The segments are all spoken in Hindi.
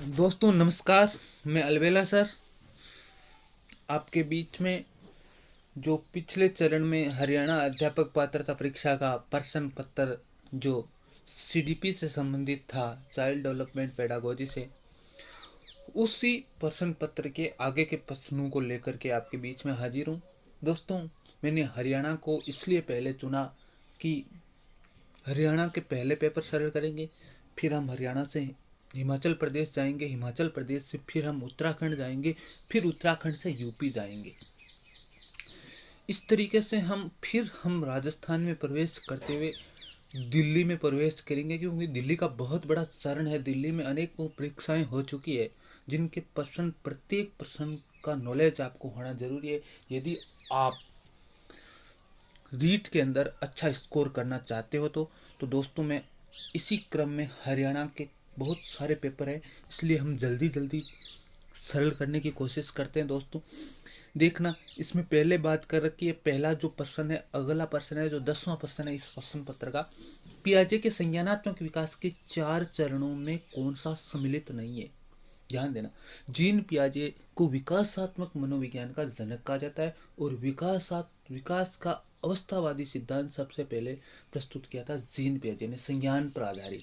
दोस्तों नमस्कार। मैं अलवेला सर आपके बीच में जो पिछले चरण में हरियाणा अध्यापक पात्रता परीक्षा का प्रश्न पत्र जो सीडीपी से संबंधित था, चाइल्ड डेवलपमेंट पेडागोजी से, उसी प्रश्न पत्र के आगे के प्रश्नों को लेकर के आपके बीच में हाजिर हूँ। दोस्तों, मैंने हरियाणा को इसलिए पहले चुना कि हरियाणा के पहले पेपर सरल करेंगे, फिर हम हरियाणा से हिमाचल प्रदेश जाएंगे, हिमाचल प्रदेश से फिर हम उत्तराखंड जाएंगे, फिर उत्तराखंड से यूपी जाएंगे। इस तरीके से हम राजस्थान में प्रवेश करते हुए दिल्ली में प्रवेश करेंगे, क्योंकि दिल्ली का बहुत बड़ा चरण है। दिल्ली में अनेकों परीक्षाएं हो चुकी है, जिनके प्रत्येक प्रश्न का नॉलेज आपको होना जरूरी है यदि आप रीट के अंदर अच्छा स्कोर करना चाहते हो। तो दोस्तों, मैं इसी क्रम में हरियाणा के बहुत सारे पेपर हैं, इसलिए हम जल्दी जल्दी सरल करने की कोशिश करते हैं। दोस्तों देखना, इसमें पहले बात कर रखी है। पहला जो प्रश्न है, अगला प्रश्न है जो 10वां प्रश्न है इस प्रश्न पत्र का, पियाजे के संज्ञानात्मक विकास के 4 चरणों में कौन सा सम्मिलित नहीं है। ध्यान देना, जीन पियाजे को विकासात्मक मनोविज्ञान का जनक कहा जाता है और विकास का अवस्थावादी सिद्धांत सबसे पहले प्रस्तुत किया था जीन पियाजे ने, संज्ञान पर आधारित।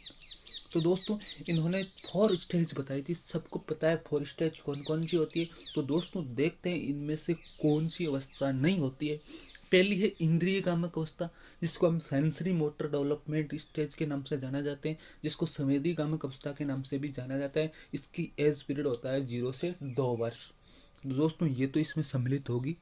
तो दोस्तों, इन्होंने 4 स्टेज बताई थी। सबको पता है 4 स्टेज कौन कौन सी होती है। तो दोस्तों देखते हैं इनमें से कौन सी अवस्था नहीं होती है। पहली है इंद्रिय कामक अवस्था, जिसको हम सेंसरी मोटर डेवलपमेंट स्टेज के नाम से जाना जाते हैं, जिसको संवेदी कामक अवस्था के नाम से भी जाना जाता है। इसकी एज पीरियड होता है 0 से 2 वर्ष। तो दोस्तों ये तो इसमें सम्मिलित होगी।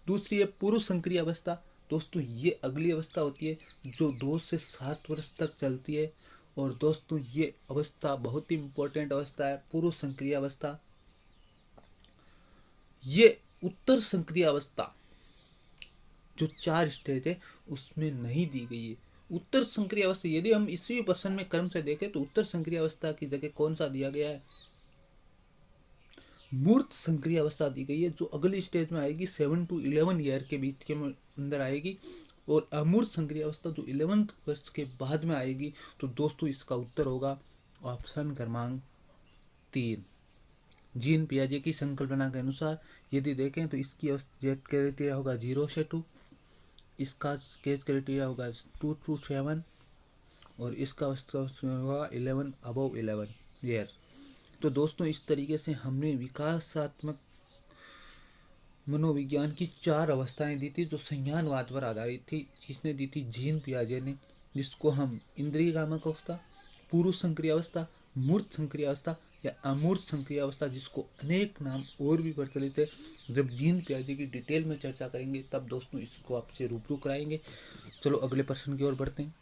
दूसरी है पूर्व संक्रिय अवस्था। दोस्तों ये अगली अवस्था होती है जो 2 से 7 वर्ष तक चलती है। और दोस्तों ये अवस्था बहुत ही इंपॉर्टेंट अवस्था है, पूर्व संक्रिय अवस्था। ये उत्तर संक्रिय अवस्था जो 4 स्टेज है उसमें नहीं दी गई है। उत्तर संक्रिय अवस्था, यदि हम इसी प्रश्न में क्रम से देखें तो उत्तर संक्रिय अवस्था की जगह कौन सा दिया गया है, मूर्त संक्रिय अवस्था दी गई है, जो अगली स्टेज में आएगी 7 to 11 ईयर के बीच के अंदर आएगी। और अमूर्त संक्रिय अवस्था जो 11th वर्ष के बाद में आएगी। तो दोस्तों इसका उत्तर होगा ऑप्शन क्रमांक 3। जीन पियाजे की संकल्पना के अनुसार यदि देखें तो इसकी जेड क्राइटेरिया होगा 0 से 2, इसका केज क्राइटेरिया होगा 2 to 7 और इसका होगा 11 अबव 11 ईयर। तो दोस्तों इस तरीके से हमने विकासात्मक मनोविज्ञान की 4 अवस्थाएं दी थी जो संज्ञानवाद पर आधारित थी, जिसने दी थी जीन पियाजे ने, जिसको हम इंद्रिय कामक अवस्था, पूर्व संक्रिय अवस्था, मूर्त संक्रिय अवस्था या अमूर्त संक्रिय अवस्था, जिसको अनेक नाम और भी प्रचलित है। जब जीन पियाजे की डिटेल में चर्चा करेंगे तब दोस्तों इसको आपसे रूबरू कराएंगे। चलो अगले प्रश्न की ओर बढ़ते हैं।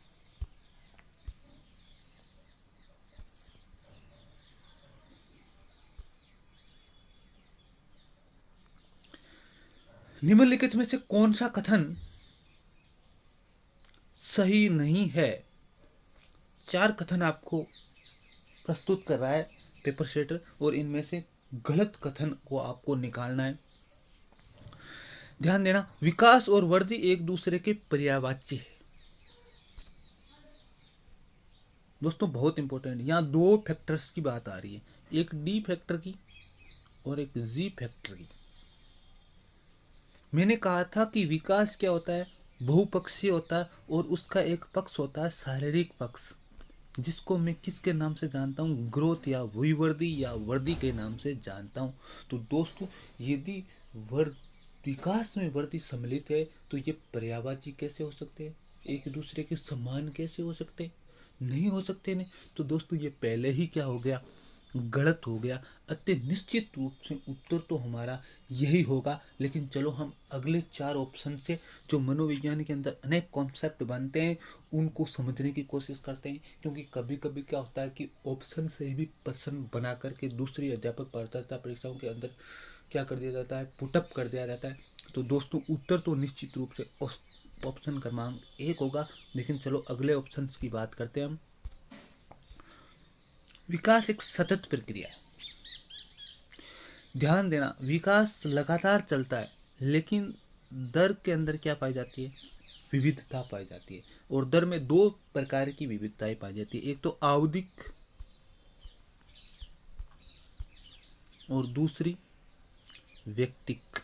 निम्नलिखित में से कौन सा कथन सही नहीं है। 4 कथन आपको प्रस्तुत कर रहा है पेपर सेटर और इनमें से गलत कथन को आपको निकालना है। ध्यान देना, विकास और वृद्धि एक दूसरे के पर्यायवाची है। दोस्तों बहुत इंपॉर्टेंट, यहाँ 2 फैक्टर्स की बात आ रही है, एक डी फैक्टर की और एक जी फैक्टर की। मैंने कहा था कि विकास क्या होता है, बहुपक्षीय होता है और उसका एक पक्ष होता है शारीरिक पक्ष, जिसको मैं किसके नाम से जानता हूँ, ग्रोथ या विवृद्धि या वृद्धि के नाम से जानता हूँ। तो दोस्तों यदि विकास में वृद्धि सम्मिलित है तो ये पर्यायवाची कैसे हो सकते हैं, एक दूसरे के समान कैसे हो सकते हैं, नहीं हो सकते नहीं। तो दोस्तों ये पहले ही क्या हो गया, गलत हो गया। अतः निश्चित रूप से उत्तर तो हमारा यही होगा। लेकिन चलो हम अगले 4 ऑप्शन से जो मनोविज्ञान के अंदर अनेक कॉन्सेप्ट बनते हैं उनको समझने की कोशिश करते हैं, क्योंकि कभी कभी क्या होता है कि ऑप्शन से भी प्रश्न बना करके दूसरी अध्यापक पात्रता परीक्षाओं के अंदर क्या कर दिया जाता है, पुटअप कर दिया जाता है। तो दोस्तों उत्तर तो निश्चित रूप से ऑप्शन क्रमांक 1 होगा। लेकिन चलो अगले ऑप्शन की बात करते हैं हम। विकास एक सतत प्रक्रिया है। ध्यान देना, विकास लगातार चलता है, लेकिन दर के अंदर क्या पाई जाती है, विविधता पाई जाती है। और दर में 2 प्रकार की विविधताएं पाई जाती है, एक तो आवधिक और दूसरी व्यक्तिक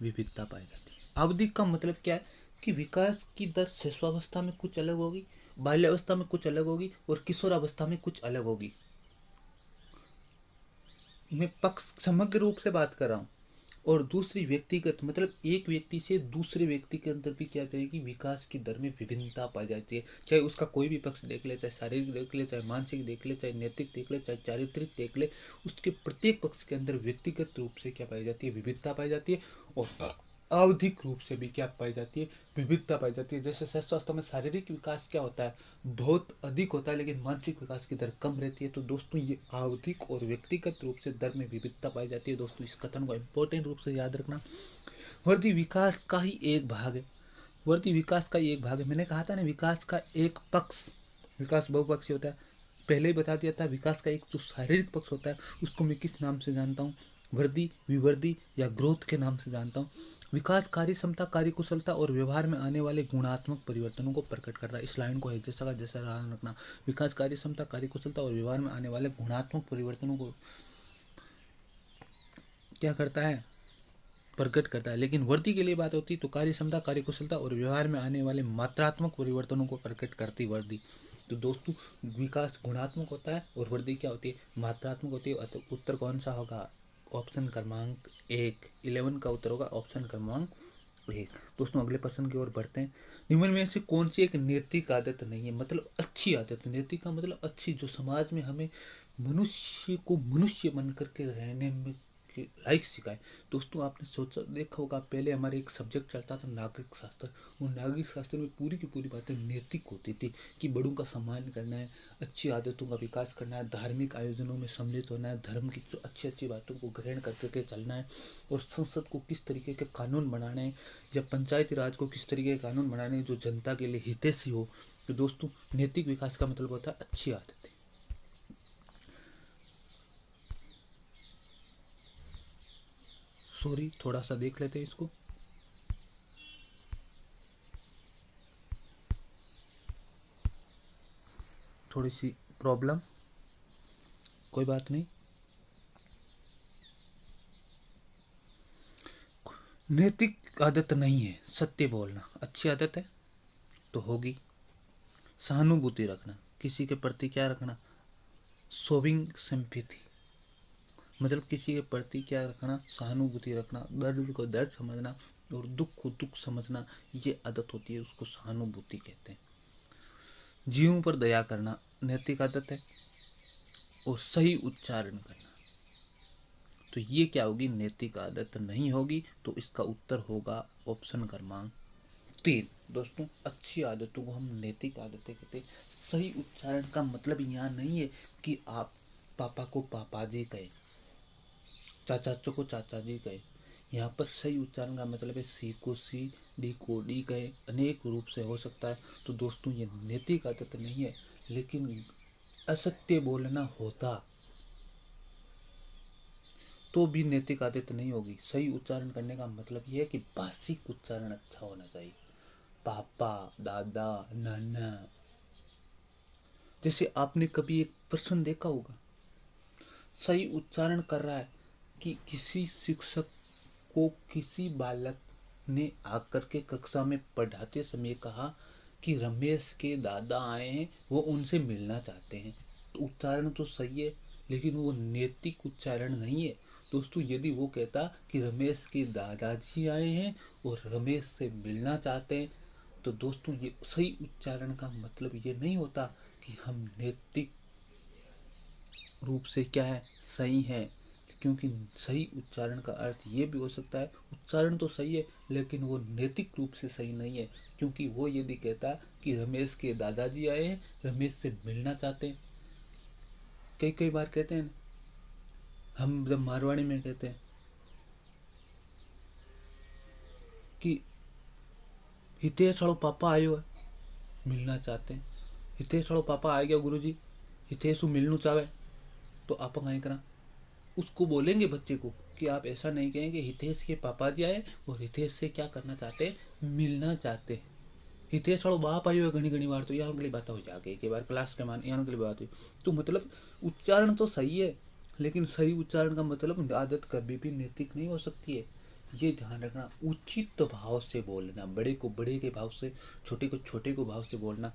विविधता पाई जाती है। आवधिक का मतलब क्या है कि विकास की दर शिशुअवस्था में कुछ अलग होगी, बाल्यावस्था में कुछ अलग होगी और किशोरावस्था में कुछ अलग होगी। मैं पक्ष समग्र रूप से बात कर रहा हूँ। और दूसरी व्यक्तिगत मतलब एक व्यक्ति से दूसरे व्यक्ति के अंदर भी क्या कहेगी, विकास की दर में विभिन्नता पाई जाती है। चाहे उसका कोई भी पक्ष देख ले, चाहे शारीरिक देख ले, चाहे मानसिक देख ले, चाहे नैतिक देख ले, चाहे चारित्रिक देख ले, उसके प्रत्येक पक्ष के अंदर व्यक्तिगत रूप से क्या पाई जाती है, विविधता पाई जाती है। और आवधिक रूप से भी क्या पाई जाती है, विविधता पाई जाती है। जैसे स्वास्थ्य में शारीरिक विकास क्या होता है, बहुत अधिक होता है, लेकिन मानसिक विकास की दर कम रहती है। तो दोस्तों ये आवधिक और व्यक्तिगत रूप से दर में विविधता पाई जाती है। दोस्तों इस कथन को इम्पोर्टेंट रूप से याद रखना। वर्दी विकास का ही एक भाग है, वर्दी विकास का ही एक भाग है। मैंने कहा था ना, विकास का एक पक्ष, विकास बहुपक्षीय होता है, पहले ही बता दिया था। विकास का एक जो शारीरिक पक्ष होता है उसको मैं किस नाम से जानता हूँ, वृद्धि, विवृद्धि या ग्रोथ के नाम से जानता हूँ। विकास कार्य क्षमता, कार्यकुशलता और व्यवहार में आने वाले गुणात्मक परिवर्तनों को प्रकट करता है। इस लाइन को है जैसा का जैसा ध्यान रखना। विकास कार्य क्षमता, कार्यकुशलता और व्यवहार में आने वाले गुणात्मक परिवर्तनों को क्या करता है, प्रकट करता है। लेकिन वृद्धि के लिए बात होती है तो कार्य क्षमता, कार्यकुशलता और व्यवहार में आने वाले मात्रात्मक परिवर्तनों को प्रकट करती वृद्धि। तो दोस्तों विकास गुणात्मक होता है और वृद्धि क्या होती है, मात्रात्मक होती है। तो उत्तर कौन सा होगा, ऑप्शन क्रमांक 1, 11 का उत्तर होगा ऑप्शन क्रमांक 1। दोस्तों अगले प्रश्न की ओर बढ़ते हैं। निम्न में से कौन सी एक नैतिक आदत नहीं है, मतलब अच्छी आदत, नैतिक का मतलब अच्छी, जो समाज में हमें मनुष्य को मनुष्य बन करके रहने में लाइक सिखाए। दोस्तों आपने सोचा देखा होगा, पहले हमारे एक सब्जेक्ट चलता था नागरिक शास्त्र। वो नागरिक शास्त्र में पूरी की पूरी बातें नैतिक होती थी कि बड़ों का सम्मान करना है, अच्छी आदतों का विकास करना है, धार्मिक आयोजनों में सम्मिलित होना है, धर्म की जो अच्छी अच्छी बातों को ग्रहण करके चलना है, और संसद को किस तरीके के कानून बनाने हैं या पंचायती राज को किस तरीके के कानून बनाने हैं जो जनता के लिए हितैषी हो। तो दोस्तों नैतिक विकास का मतलब होता है अच्छी आदतें। सॉरी थोड़ा सा देख लेते हैं इसको। थोड़ी सी प्रॉब्लम, कोई बात नहीं। नैतिक आदत नहीं है सत्य बोलना, अच्छी आदत है तो होगी। सहानुभूति रखना, किसी के प्रति क्या रखना, शोविंग सिंपैथी, मतलब किसी के प्रति क्या रखना, सहानुभूति रखना, दर्द को दर्द समझना और दुख को दुख समझना, ये आदत होती है, उसको सहानुभूति कहते हैं। जीवों पर दया करना नैतिक आदत है। और सही उच्चारण करना, तो ये क्या होगी, नैतिक आदत नहीं होगी। तो इसका उत्तर होगा ऑप्शन क्रमांक 3। दोस्तों अच्छी आदतों को हम नैतिक आदतें कहते हैं। सही उच्चारण का मतलब यहाँ नहीं है कि आप पापा को पापा जी कहे, चाचा को चाचा जी कहे। यहाँ पर सही उच्चारण का मतलब है सी को सी, डी को डी कहे, अनेक रूप से हो सकता है। तो दोस्तों ये नैतिक आदत नहीं है, लेकिन असत्य बोलना होता तो भी नैतिक आदत नहीं होगी। सही उच्चारण करने का मतलब यह है कि भाषिक उच्चारण अच्छा होना चाहिए, पापा, दादा, नाना। जैसे आपने कभी एक प्रश्न देखा होगा, सही उच्चारण कर रहा है कि किसी शिक्षक को किसी बालक ने आकर के कक्षा में पढ़ाते समय कहा कि रमेश के दादा आए हैं, वो उनसे मिलना चाहते हैं। तो उच्चारण तो सही है, लेकिन वो नैतिक उच्चारण नहीं है। दोस्तों यदि वो कहता कि रमेश के दादाजी आए हैं और रमेश से मिलना चाहते हैं, तो दोस्तों ये सही उच्चारण का मतलब ये नहीं होता कि हम नैतिक रूप से क्या है, सही है। क्योंकि सही उच्चारण का अर्थ ये भी हो सकता है उच्चारण तो सही है लेकिन वो नैतिक रूप से सही नहीं है। क्योंकि वो यदि कहता कि रमेश के दादाजी आए हैं, रमेश से मिलना चाहते हैं, कई कई बार कहते हैं, हम जब मारवाड़ी में कहते हैं कि हितेश वालों पापा आयो है, मिलना चाहते हैं, हितेश वालों पापा आ गया गुरुजी, हितेश मिलना चाहे, तो आप कहीं करा उसको बोलेंगे बच्चे को कि आप ऐसा नहीं कहेंगे हितेश के पापा जी आए और हितेश से क्या करना चाहते हैं, मिलना चाहते हैं। हितेश वालों बाप आयो है घनी घनी बार, तो यहाँ अगली बात हो जाएगी, एक बार क्लास के मान यहाँ अगली बात हुई। तो मतलब उच्चारण तो सही है, लेकिन सही उच्चारण का मतलब आदत कभी भी नैतिक नहीं हो सकती है। ये ध्यान रखना, उचित भाव से बोलना, बड़े को बड़े के भाव से, छोटे को छोटे को भाव से बोलना,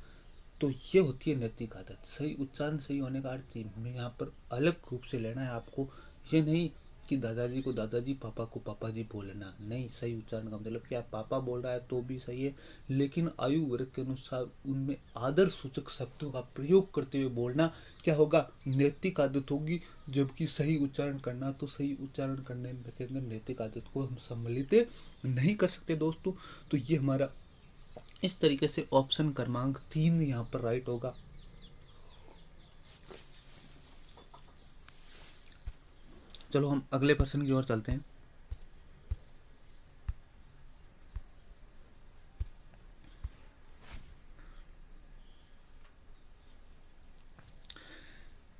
तो ये होती है नैतिक आदत। सही उच्चारण सही होने का अर्थ में यहाँ पर अलग रूप से लेना है आपको। ये नहीं कि दादाजी को दादाजी, पापा को पापा जी बोलना, नहीं। सही उच्चारण का मतलब कि आप पापा बोल रहा है तो भी सही है, लेकिन आयु वर्ग के अनुसार उनमें आदर सूचक शब्दों का प्रयोग करते हुए बोलना क्या होगा, नैतिक आदत होगी। जबकि सही उच्चारण करना, तो सही उच्चारण करने के अंदर नैतिक आदत को हम सम्मिलित नहीं कर सकते दोस्तों। तो ये हमारा इस तरीके से ऑप्शन क्रमांक 3 यहाँ पर राइट होगा। चलो हम अगले प्रश्न की ओर चलते हैं।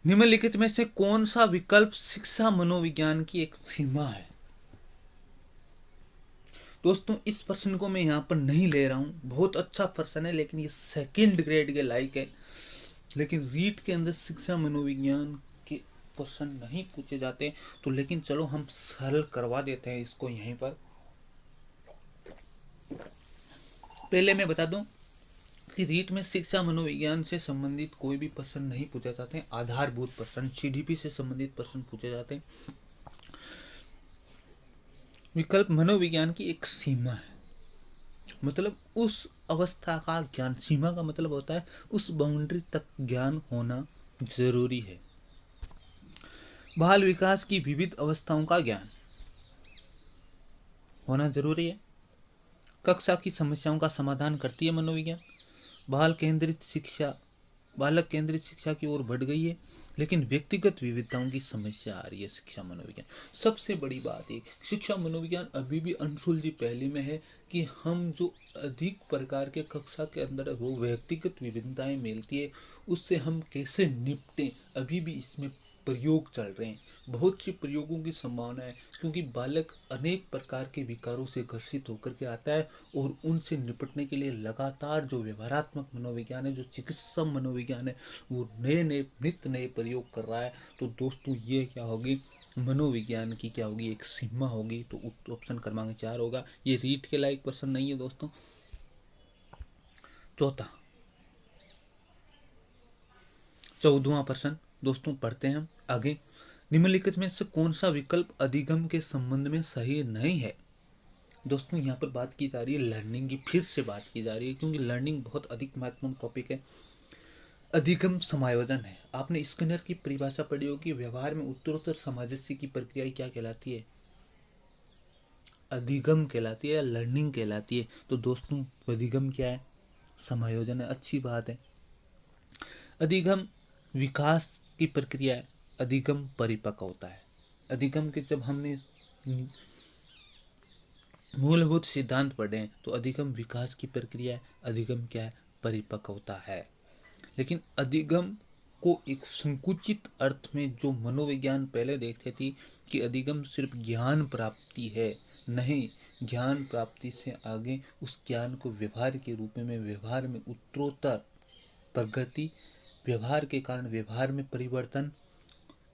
निम्नलिखित में से कौन सा विकल्प शिक्षा मनोविज्ञान की एक सीमा है? दोस्तों इस प्रश्न को मैं यहाँ पर नहीं ले रहा हूँ, बहुत अच्छा प्रश्न है, लेकिन ये सेकंड ग्रेड के लायक है। लेकिन रीट के अंदर शिक्षा मनोविज्ञान के प्रश्न नहीं पूछे जाते, तो लेकिन चलो हम सरल करवा देते हैं इसको यहीं पर। पहले मैं बता दूं कि रीट में शिक्षा मनोविज्ञान से संबंधित कोई भी प्रश्न नहीं पूछे जाते हैं। आधारभूत प्रश्न, जीडीपी से संबंधित प्रश्न पूछे जाते हैं। विकल्प मनोविज्ञान की एक सीमा है, मतलब उस अवस्था का ज्ञान, सीमा का मतलब होता है उस बाउंड्री तक ज्ञान होना जरूरी है। बाल विकास की विविध अवस्थाओं का ज्ञान होना जरूरी है। कक्षा की समस्याओं का समाधान करती है मनोविज्ञान। बाल केंद्रित शिक्षा, बालक केंद्रित शिक्षा की ओर बढ़ गई है, लेकिन व्यक्तिगत विविधताओं की समस्या आ रही है शिक्षा मनोविज्ञान। सबसे बड़ी बात है, शिक्षा मनोविज्ञान अभी भी अनसुलझी पहली में है कि हम जो अधिक प्रकार के कक्षा के अंदर वो व्यक्तिगत विभिन्नताएं मिलती है, उससे हम कैसे निपटें, अभी भी इसमें प्रयोग चल रहे हैं। बहुत सी प्रयोगों की संभावना है, क्योंकि बालक अनेक प्रकार के विकारों से ग्रसित होकर के आता है, और उनसे निपटने के लिए लगातार जो व्यवहारात्मक मनोविज्ञान है, जो चिकित्सा मनोविज्ञान है, वो नए नए नित्य नए प्रयोग कर रहा है। तो दोस्तों ये क्या होगी, मनोविज्ञान की क्या होगी, एक सीमा होगी। तो ऑप्शन क्रमांक 4 होगा। ये रीट के लायक प्रश्न नहीं है दोस्तों। चौथा, 14वां प्रश्न दोस्तों पढ़ते हैं हम आगे। निम्नलिखित में से कौन सा विकल्प अधिगम के संबंध में सही नहीं है? दोस्तों यहाँ पर बात की जा रही है लर्निंग की, फिर से बात की जा रही है, क्योंकि लर्निंग बहुत अधिक महत्वपूर्ण टॉपिक है। अधिगम समायोजन है। आपने स्किनर की परिभाषा पढ़ी होगी, व्यवहार में उत्तरोत्तर सामंजस्य की प्रक्रिया क्या कहलाती है? अधिगम कहलाती है या लर्निंग कहलाती है? तो दोस्तों अधिगम क्या है? समायोजन है। अच्छी बात है। अधिगम विकास की प्रक्रिया है, अधिगम परिपक्व होता है। अधिगम के जब हमने मूलभूत सिद्धांत पढ़े हैं, तो अधिगम विकास की प्रक्रिया है, अधिगम क्या है? परिपक्वता है। लेकिन अधिगम को एक संकुचित अर्थ में जो मनोविज्ञान पहले देखते थी कि अधिगम सिर्फ ज्ञान प्राप्ति है, नहीं, ज्ञान प्राप्ति से आगे उस ज्ञान को व्यवहार के रूप में, व्यवहार में उत्तरोत्तर प्रगति, व्यवहार के कारण व्यवहार में परिवर्तन,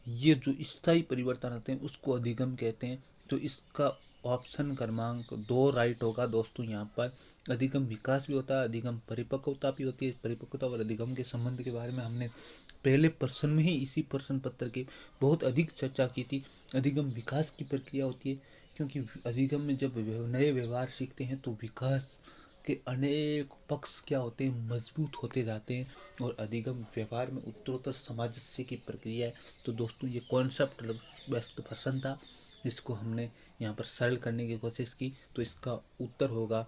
ये जो स्थायी परिवर्तन आते हैं उसको अधिगम कहते हैं। तो इसका ऑप्शन क्रमांक 2 राइट होगा दोस्तों। यहाँ पर अधिगम विकास भी होता है, अधिगम परिपक्वता भी होती है। परिपक्वता और अधिगम के संबंध के बारे में हमने पहले प्रश्न में ही, इसी प्रश्न पत्र की बहुत अधिक चर्चा की थी। अधिगम विकास की प्रक्रिया होती है, क्योंकि अधिगम में जब नए व्यवहार सीखते हैं तो विकास के अनेक पक्ष क्या होते हैं, मजबूत होते जाते हैं, और अधिगम व्यवहार में उत्तरोत्तर सामंजस्य की प्रक्रिया है। तो दोस्तों ये कॉन्सेप्ट बेस्ट प्रश्न था, जिसको हमने यहाँ पर सरल करने की कोशिश की। तो इसका उत्तर होगा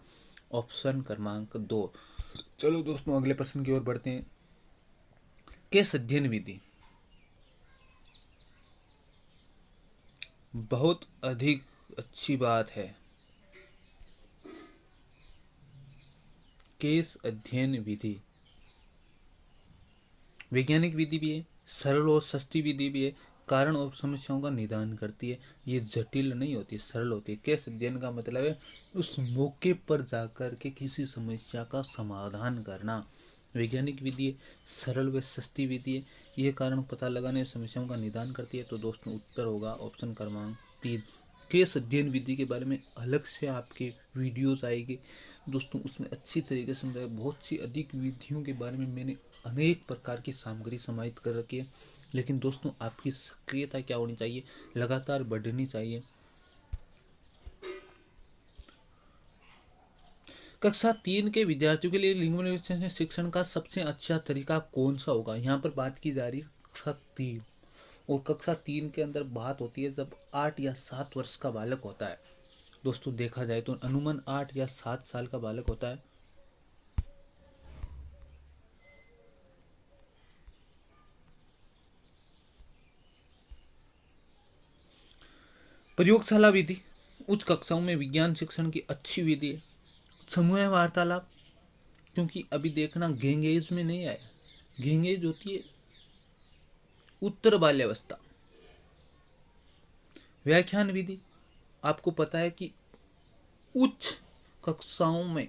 ऑप्शन क्रमांक 2। चलो दोस्तों अगले प्रश्न की ओर बढ़ते हैं। केस अध्ययन विधि बहुत अधिक अच्छी बात है। केस अध्ययन विधि वैज्ञानिक विधि भी है, सरल और सस्ती विधि भी है, कारण और समस्याओं का निदान करती है। ये जटिल नहीं होती, सरल होती है। केस अध्ययन का मतलब है उस मौके पर जाकर के किसी समस्या का समाधान करना। वैज्ञानिक विधि है, सरल व सस्ती विधि है, यह कारण पता लगाने समस्याओं का निदान करती है। तो दोस्तों उत्तर होगा ऑप्शन क्रमांक 3। केस अध्ययन विधि के बारे में अलग से आपके वीडियोस आएंगे दोस्तों, उसमें अच्छी तरीके से समझाया। बहुत सी अधिक विधियों के बारे में मैंने अनेक प्रकार की सामग्री समाहित कर रखी है, लेकिन दोस्तों आपकी सक्रियता क्या होनी चाहिए, लगातार बढ़नी चाहिए। कक्षा 3 के विद्यार्थियों के लिए लिंग शिक्षण का सबसे अच्छा तरीका कौन सा होगा। यहाँ पर बात की जा रही है कक्षा 3, और कक्षा 3 के अंदर बात होती है जब 8 या 7 वर्ष का बालक होता है। दोस्तों देखा जाए तो अनुमान 8 या 7 साल का बालक होता है। प्रयोगशाला विधि उच्च कक्षाओं में विज्ञान शिक्षण की अच्छी विधि है। समूह वार्तालाप, क्योंकि अभी देखना गैंग एज में नहीं आया, गैंग एज होती है उत्तर बाल्यावस्था। व्याख्यान विधि, आपको पता है कि उच्च कक्षाओं में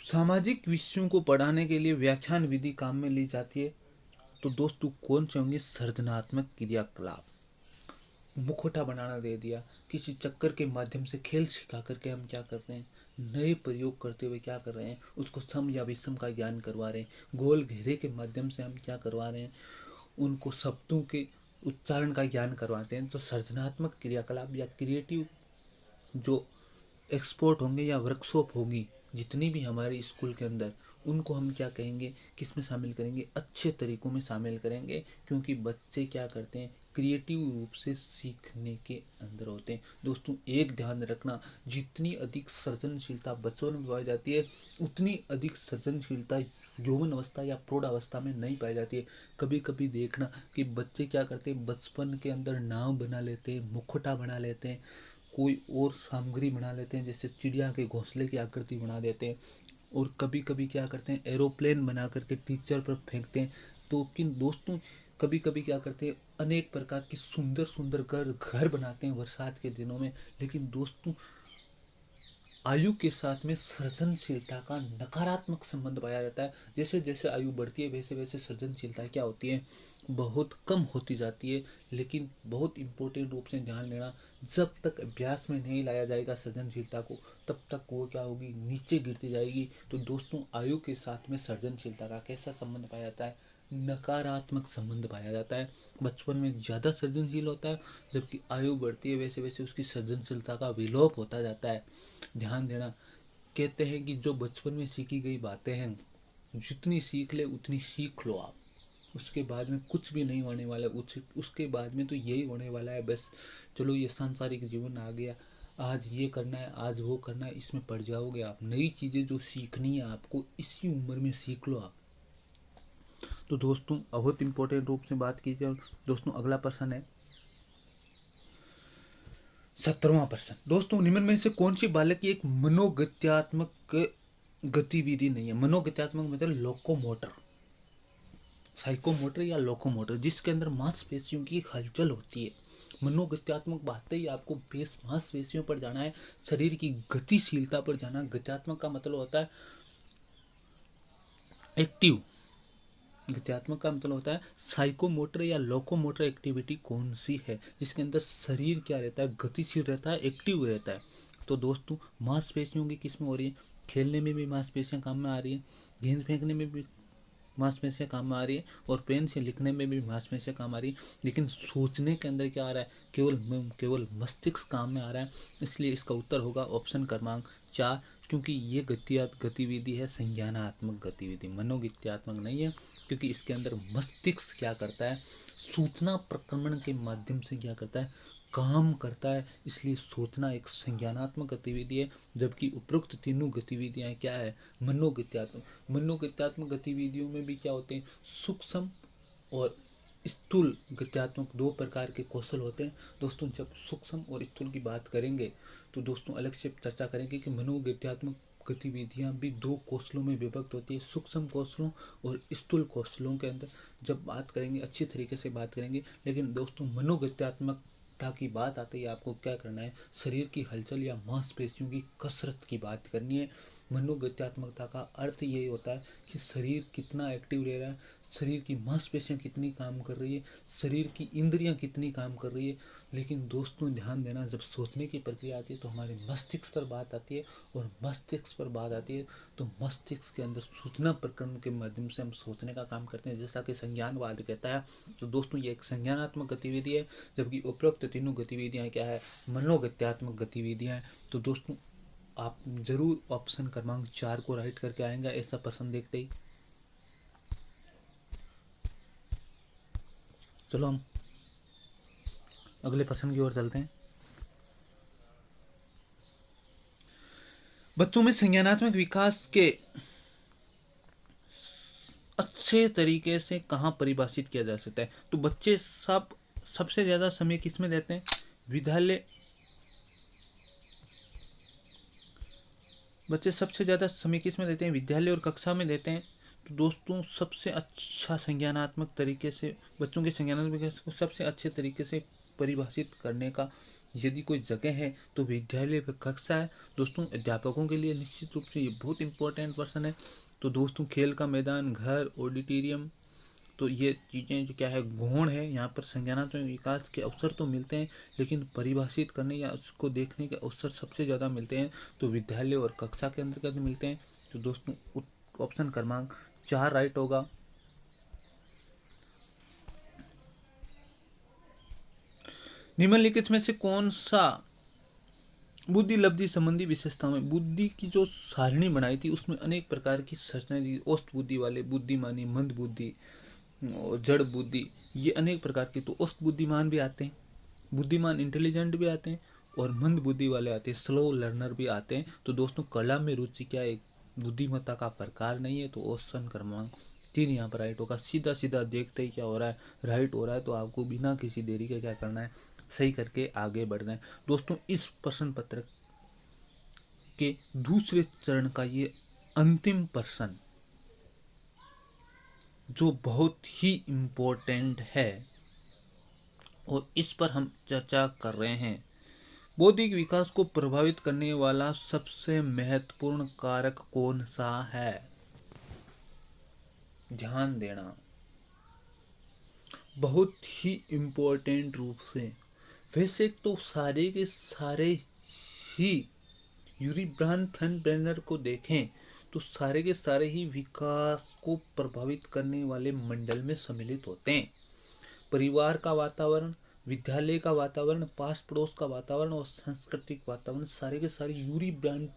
सामाजिक विषयों को पढ़ाने के लिए व्याख्यान विधि काम में ली जाती है। तो दोस्तों कौन से होंगे, सृजनात्मक क्रियाकलाप। मुखौटा बनाना दे दिया, किसी चक्कर के माध्यम से खेल सिखा करके हम क्या करते हैं, नए प्रयोग करते हुए क्या कर रहे हैं, उसको सम या विषम का ज्ञान करवा रहे हैं। गोल घेरे के माध्यम से हम क्या करवा रहे हैं, उनको शब्दों के उच्चारण का ज्ञान करवाते हैं। तो सृजनात्मक क्रियाकलाप या क्रिएटिव जो एक्सपोर्ट होंगे या वर्कशॉप होगी जितनी भी हमारे स्कूल के अंदर, उनको हम क्या कहेंगे, किस में शामिल करेंगे, अच्छे तरीकों में शामिल करेंगे। क्योंकि बच्चे क्या करते हैं, क्रिएटिव रूप से सीखने के अंदर होते हैं। दोस्तों एक ध्यान रखना, जितनी अधिक सृजनशीलता बचपन में पाई जाती है, उतनी अधिक सृजनशीलता यौवन अवस्था या प्रौढ़ अवस्था में नहीं पाई जाती है। कभी कभी देखना कि बच्चे क्या करते हैं, बचपन के अंदर नाव बना लेते हैं, मुखौटा बना लेते हैं, कोई और सामग्री बना लेते हैं, जैसे चिड़िया के घोंसले की आकृति बना देते हैं, और कभी कभी क्या करते हैं, एरोप्लेन बना करके टीचर पर फेंकते हैं। तो किन दोस्तों कभी कभी क्या करते हैं, अनेक प्रकार की सुंदर सुंदर घर घर बनाते हैं बरसात के दिनों में। लेकिन दोस्तों आयु के साथ में सृजनशीलता का नकारात्मक संबंध पाया जाता है। जैसे जैसे आयु बढ़ती है वैसे वैसे सृजनशीलता क्या होती है, बहुत कम होती जाती है। लेकिन बहुत इम्पोर्टेंट रूप से ध्यान देना, जब तक अभ्यास में नहीं लाया जाएगा सृजनशीलता को, तब तक वो क्या होगी, नीचे गिरती जाएगी। तो दोस्तों आयु के साथ में सृजनशीलता का कैसा संबंध पाया जाता है, नकारात्मक संबंध पाया जाता है। बचपन में ज़्यादा सृजनशील होता है, जबकि आयु बढ़ती है वैसे वैसे उसकी सृजनशीलता का विलोप होता जाता है। ध्यान देना, कहते हैं कि जो बचपन में सीखी गई बातें हैं, जितनी सीख ले उतनी सीख लो आप, उसके बाद में कुछ भी नहीं होने वाला। उसके बाद में तो यही होने वाला है, बस चलो ये सांसारिक जीवन आ गया, आज ये करना है, आज वो करना है, इसमें पड़ जाओगे आप। नई चीज़ें जो सीखनी है आपको इसी उम्र में सीख लो आप। तो दोस्तों बहुत इम्पोर्टेंट रूप से बात की जाए दोस्तों, अगला प्रश्न है 17वां प्रश्न। दोस्तों निम्न में से कौन सी बालक की एक मनोगत्यात्मक गतिविधि नहीं है। मनोगत्यात्मक मतलब लोकोमोटर, साइकोमोटर या लोकोमोटर, जिसके अंदर मांसपेशियों की हलचल होती है। मनोगत्यात्मक बातें ही आपको बेस मांसपेशियों पर जाना है, शरीर की गतिशीलता पर जाना। गत्यात्मक का मतलब होता है एक्टिव, गत्यात्मक का मतलब होता है साइकोमोटर या लोकोमोटर एक्टिविटी कौन सी है जिसके अंदर शरीर क्या रहता है, गतिशील रहता है, एक्टिव रहता है। तो दोस्तों मांसपेशियों की किस में हो रही है, खेलने में भी मांसपेशियां काम में आ रही है, गेंद फेंकने में भी मांसपेशियां काम में आ रही है, और पेन से लिखने में भी मांसपेशियां काम आ रही है। लेकिन सोचने के अंदर क्या आ रहा है, केवल मस्तिष्क काम में आ रहा है। इसलिए इसका उत्तर होगा ऑप्शन क्रमांक 4, क्योंकि ये गतिविधि है संज्ञानात्मक गतिविधि, मनोगत्यात्मक नहीं है। क्योंकि इसके अंदर मस्तिष्क क्या करता है, सूचना प्रक्रमण के माध्यम से क्या करता है, काम करता है। इसलिए सोचना एक संज्ञानात्मक गतिविधि है, जबकि उपरोक्त तीनों गतिविधियां क्या है, मनोगत्यात्मक। मनोगत्यात्मक गतिविधियों में भी क्या होते हैं, सूक्ष्म और स्थूल गत्यात्मक, दो प्रकार के कौशल होते हैं। दोस्तों जब सूक्ष्म और स्थूल की बात करेंगे तो दोस्तों अलग से चर्चा करेंगे कि मनोगत्यात्मक गतिविधियां भी दो कौशलों में विभक्त होती है, सूक्ष्म कौशलों और स्थूल कौशलों के अंदर जब बात करेंगे अच्छी तरीके से बात करेंगे। लेकिन दोस्तों मनोगत्यात्मकता की बात आती है, आपको क्या करना है, शरीर की हलचल या मांसपेशियों की कसरत की बात करनी है। मनोगत्यात्मकता का अर्थ ये होता है कि शरीर कितना एक्टिव रह रहा है, शरीर की मांसपेशियां कितनी काम कर रही है, शरीर की इंद्रियां कितनी काम कर रही है। लेकिन दोस्तों ध्यान देना, जब सोचने की प्रक्रिया आती है तो हमारे मस्तिष्क पर बात आती है, और मस्तिष्क पर बात आती है तो मस्तिष्क के अंदर सूचना प्रकरण के माध्यम से हम सोचने का काम करते हैं, जैसा कि संज्ञानवाद कहता है। तो दोस्तों ये एक संज्ञानात्मक गतिविधि है, जबकि उपरोक्त तीनों गतिविधियां क्या है, मनोगत्यात्मक गतिविधियां हैं। तो दोस्तों आप जरूर ऑप्शन क्रमांक 4 को राइट करके आएंगे ऐसा प्रश्न देखते ही। चलो हम अगले प्रश्न की ओर चलते हैं। बच्चों में संज्ञानात्मक विकास के अच्छे तरीके से कहाँ परिभाषित किया जा सकता है? तो बच्चे सबसे ज्यादा समय किस में देते हैं? विद्यालय। बच्चे सबसे ज़्यादा समय किस में देते हैं? विद्यालय और कक्षा में देते हैं। तो दोस्तों सबसे अच्छा संज्ञानात्मक तरीके से बच्चों के संज्ञानात्मक विकास को सबसे अच्छे तरीके से परिभाषित करने का यदि कोई जगह है तो विद्यालय व कक्षा है। दोस्तों अध्यापकों के लिए निश्चित रूप से ये बहुत इंपॉर्टेंट पर्सन है। तो दोस्तों खेल का मैदान, घर, ऑडिटोरियम, तो ये चीज़ें जो क्या है गौण है, यहाँ पर संज्ञानात्मक विकास के अवसर तो मिलते हैं, लेकिन परिभाषित करने या उसको देखने के अवसर सबसे ज़्यादा मिलते हैं तो विद्यालय और कक्षा के अंतर्गत मिलते हैं। तो दोस्तों ऑप्शन क्रमांक 4 राइट होगा। निम्नलिखित में से कौन सा बुद्धि लब्धि संबंधी विशेषताओं में, बुद्धि की जो सारणी बनाई थी उसमें अनेक प्रकार की संरचना दी, औसत बुद्धि वाले, बुद्धिमानी, मंद बुद्धि, जड़ बुद्धि, ये अनेक प्रकार की। तो औसत बुद्धिमान भी आते हैं, बुद्धिमान इंटेलिजेंट भी आते हैं, और मंद बुद्धि वाले आते हैं, स्लो लर्नर भी आते हैं। तो दोस्तों कला में रुचि क्या एक बुद्धिमत्ता का प्रकार नहीं है। तो ऑप्शन क्रमांक 3 यहाँ पर राइट होगा। सीधा सीधा देखते ही क्या हो रहा है, राइट हो रहा है, तो आपको बिना किसी देरी के क्या करना है, सही करके आगे बढ़ना है। दोस्तों इस प्रश्न पत्र के दूसरे चरण का ये अंतिम प्रश्न जो बहुत ही इम्पोर्टेंट है और इस पर हम चर्चा कर रहे हैं। बौद्धिक विकास को प्रभावित करने वाला सबसे महत्वपूर्ण कारक कौन सा है? ध्यान देना, बहुत ही इम्पोर्टेंट रूप से। वैसे तो सारे के सारे ही यूरी ब्रांड को देखें तो सारे के सारे ही विकास को प्रभावित करने वाले मंडल में सम्मिलित होते हैं। परिवार का वातावरण, विद्यालय का वातावरण, पास पड़ोस का वातावरण और सांस्कृतिक वातावरण, सारे के सारे यूरी ब्रांड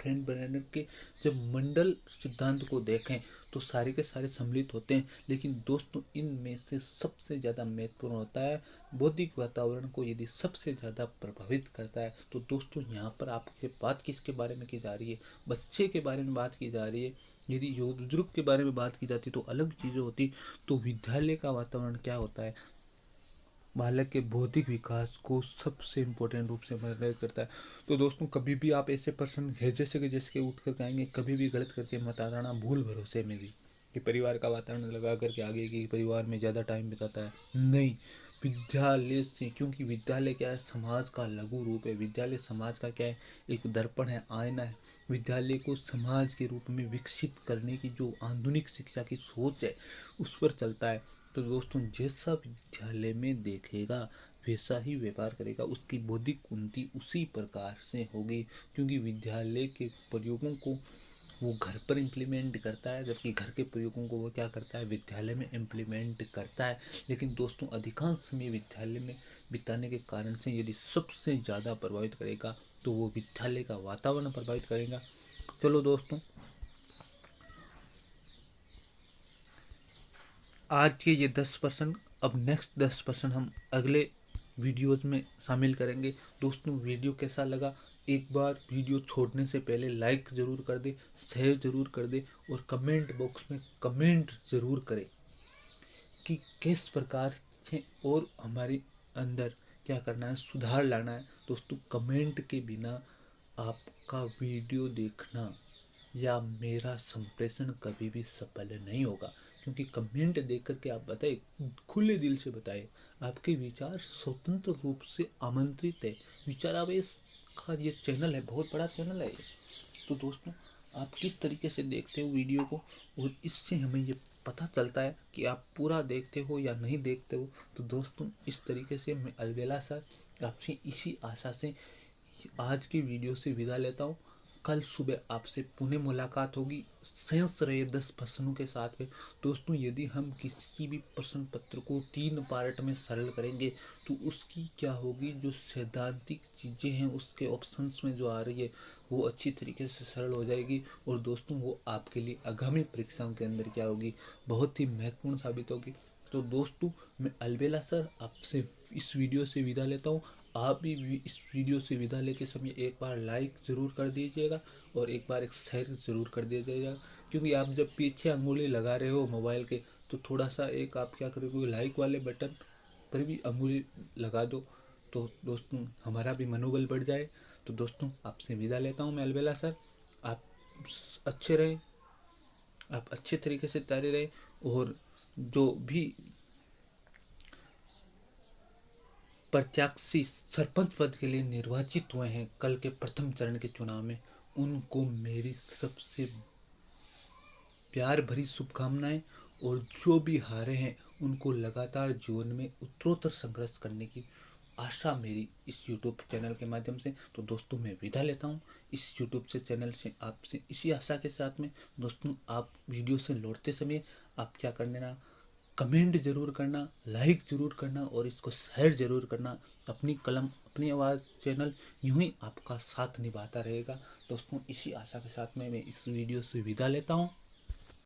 के जब मंडल सिद्धांत को देखें तो सारे के सारे सम्मिलित होते हैं। लेकिन दोस्तों इनमें से सबसे ज़्यादा महत्वपूर्ण होता है बौद्धिक वातावरण को यदि सबसे ज़्यादा प्रभावित करता है। तो दोस्तों यहाँ पर आपके बात किसके बारे में की जा रही है? बच्चे के बारे में बात की जा रही है। यदि बुजुर्ग के बारे में बात की जाती तो अलग चीज़ें होती। तो विद्यालय का वातावरण क्या होता है, बालक के बौद्धिक विकास को सबसे इम्पोर्टेंट रूप से मदद करता है। तो दोस्तों कभी भी आप ऐसे पर्सन हैजे से जैसे के उठ कर आएंगे, कभी भी गलत करके मत आ जाना भूल भरोसे में भी कि परिवार का वातावरण लगा करके आगे कि परिवार में ज़्यादा टाइम बिताता है, नहीं, विद्यालय से। क्योंकि विद्यालय क्या है, समाज का लघु रूप है। विद्यालय समाज का क्या है, एक दर्पण है, आईना है। विद्यालय को समाज के रूप में विकसित करने की जो आधुनिक शिक्षा की सोच है उस पर चलता है। तो दोस्तों जैसा विद्यालय में देखेगा वैसा ही व्यवहार करेगा, उसकी बौद्धिक उन्नति उसी प्रकार से होगी। क्योंकि विद्यालय के प्रयोगों को वो घर पर इम्प्लीमेंट करता है, जबकि घर के प्रयोगों को वो क्या करता है, विद्यालय में इम्प्लीमेंट करता है। लेकिन दोस्तों अधिकांश समय विद्यालय में बिताने के कारण से यदि सबसे ज़्यादा प्रभावित करेगा तो वो विद्यालय का वातावरण प्रभावित करेगा। चलो दोस्तों आज के ये 10%, अब नेक्स्ट 10% हम अगले वीडियोस में शामिल करेंगे। दोस्तों वीडियो कैसा लगा, एक बार वीडियो छोड़ने से पहले लाइक ज़रूर कर दे, शेयर ज़रूर कर दे, और कमेंट बॉक्स में कमेंट ज़रूर करें कि किस प्रकार से और हमारे अंदर क्या करना है, सुधार लाना है। दोस्तों कमेंट के बिना आपका वीडियो देखना या मेरा संप्रेषण कभी भी सफल नहीं होगा। क्योंकि कमेंट देख करके आप बताएं, खुले दिल से बताएं, आपके विचार स्वतंत्र रूप से आमंत्रित है। विचारावेश का ये चैनल है, बहुत बड़ा चैनल है ये। तो दोस्तों आप किस तरीके से देखते हो वीडियो को, और इससे हमें ये पता चलता है कि आप पूरा देखते हो या नहीं देखते हो। तो दोस्तों इस तरीके से मैं अलबेला सर आपसे इसी आशा से आज की वीडियो से विदा लेता हूँ। कल सुबह आपसे पुनः मुलाकात होगी शेष रहे 10 प्रश्नों के साथ में। दोस्तों यदि हम किसी भी प्रश्न पत्र को 3 पार्ट में सरल करेंगे तो उसकी क्या होगी, जो सैद्धांतिक चीज़ें हैं उसके ऑप्शंस में जो आ रही है वो अच्छी तरीके से सरल हो जाएगी। और दोस्तों वो आपके लिए आगामी परीक्षाओं के अंदर क्या होगी, बहुत ही महत्वपूर्ण साबित होगी। तो दोस्तों मैं अलबेला सर आपसे इस वीडियो से विदा लेता हूँ। आप भी इस वीडियो से विदा लेते समय एक बार लाइक ज़रूर कर दीजिएगा और एक बार एक शेयर ज़रूर कर दीजिएगा, क्योंकि आप जब पीछे अंगुली लगा रहे हो मोबाइल के तो थोड़ा सा एक आप क्या करोगे, लाइक वाले बटन पर भी अंगुली लगा दो, तो दोस्तों हमारा भी मनोबल बढ़ जाए। तो दोस्तों आपसे विदा लेता हूँ मैं अलबेला सर। आप अच्छे रहें, आप अच्छे तरीके से तैयारी रहे, और जो भी प्रत्याशी सरपंच पद के लिए निर्वाचित हुए हैं कल के प्रथम चरण के चुनाव में, उनको मेरी सबसे प्यार भरी शुभकामनाएं। और जो भी हारे हैं उनको लगातार जीवन में उत्तरोत्तर संघर्ष करने की आशा मेरी इस YouTube चैनल के माध्यम से। तो दोस्तों मैं विदा लेता हूँ इस YouTube से चैनल से आपसे इसी आशा के साथ में। दोस्तों आप वीडियो से लौटते समय आप क्या करने ना, कमेंट जरूर करना, लाइक जरूर करना और इसको शेयर जरूर करना। अपनी कलम अपनी आवाज़ चैनल यूं ही आपका साथ निभाता रहेगा। दोस्तों इसी आशा के साथ में मैं इस वीडियो से विदा लेता हूँ।